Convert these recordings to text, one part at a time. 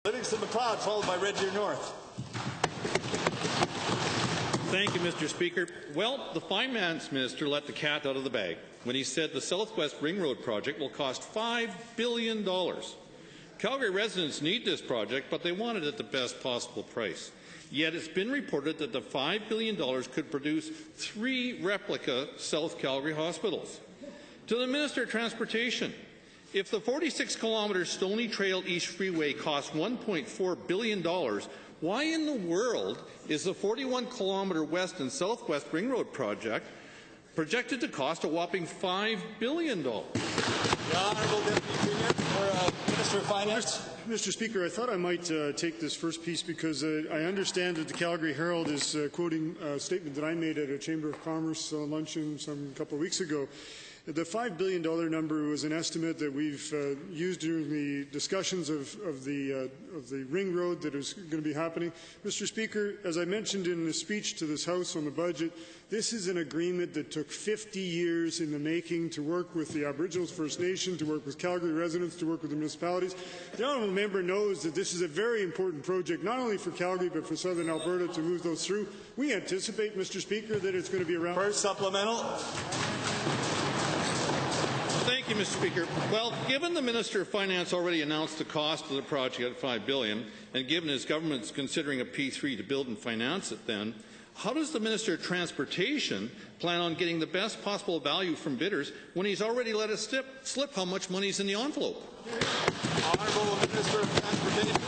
Livingston McLeod, followed by Red Deer North. Thank you, Mr. Speaker. Well, the Finance Minister let the cat out of the bag when he said the Southwest Ring Road project will cost $5 billion. Calgary residents need this project, but they want it at the best possible price. Yet it's been reported that the $5 billion could produce 3 replica South Calgary hospitals. To the Minister of Transportation, if the 46-kilometre Stony Trail East Freeway costs $1.4 billion, why in the world is the 41-kilometre West and Southwest Ring Road project projected to cost a whopping $5 billion? The Honourable Deputy Premier for Minister of Finance. Mr. Speaker, I thought I might take this first piece because I understand that the Calgary Herald is quoting a statement that I made at a Chamber of Commerce luncheon a couple of weeks ago. The $5 billion number was an estimate that we've used during the discussions of the ring road that is going to be happening. Mr. Speaker, as I mentioned in the speech to this House on the budget, this is an agreement that took 50 years in the making to work with the Aboriginals First Nation, to work with Calgary residents, to work with the municipalities. The honourable member knows that this is a very important project, not only for Calgary but for southern Alberta to move those through. We anticipate, Mr. Speaker, that it's going to be around. First supplemental. Thank you, Mr. Speaker. Well, given the Minister of Finance already announced the cost of the project at $5 billion, and given his government is considering a P3 to build and finance it then, how does the Minister of Transportation plan on getting the best possible value from bidders when he's already let us slip how much money is in the envelope? Honourable Minister of Transportation.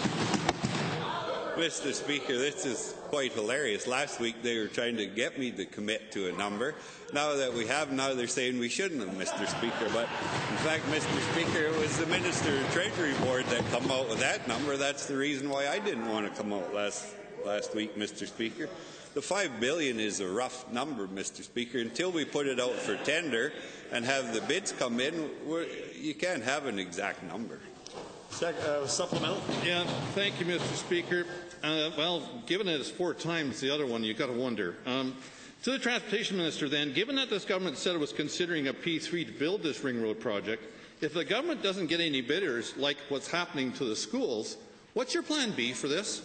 Mr. Speaker, this is quite hilarious. Last week they were trying to get me to commit to a number. Now that we have, now they're saying we shouldn't have, Mr. Speaker. But in fact, Mr. Speaker, it was the Minister of Treasury Board that come out with that number. That's the reason why I didn't want to come out last week, Mr. Speaker. The $5 billion is a rough number, Mr. Speaker. Until we put it out for tender and have the bids come in, you can't have an exact number. Supplemental. Yeah, thank you, Mr. Speaker. Well, given it is 4 times the other one, you've got to wonder. To the Transportation Minister then, given that this government said it was considering a P3 to build this ring road project, if the government doesn't get any bidders like what's happening to the schools, what's your plan B for this?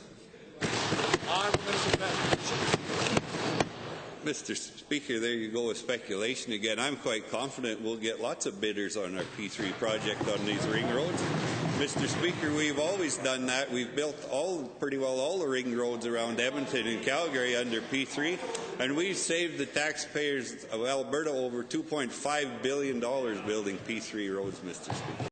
Honourable Minister of Transportation. Mr. Speaker, there you go with speculation again. I'm quite confident we'll get lots of bidders on our P3 project on these ring roads. Mr. Speaker, we've always done that. We've built pretty well all the ring roads around Edmonton and Calgary under P3, and we've saved the taxpayers of Alberta over $2.5 billion building P3 roads, Mr. Speaker.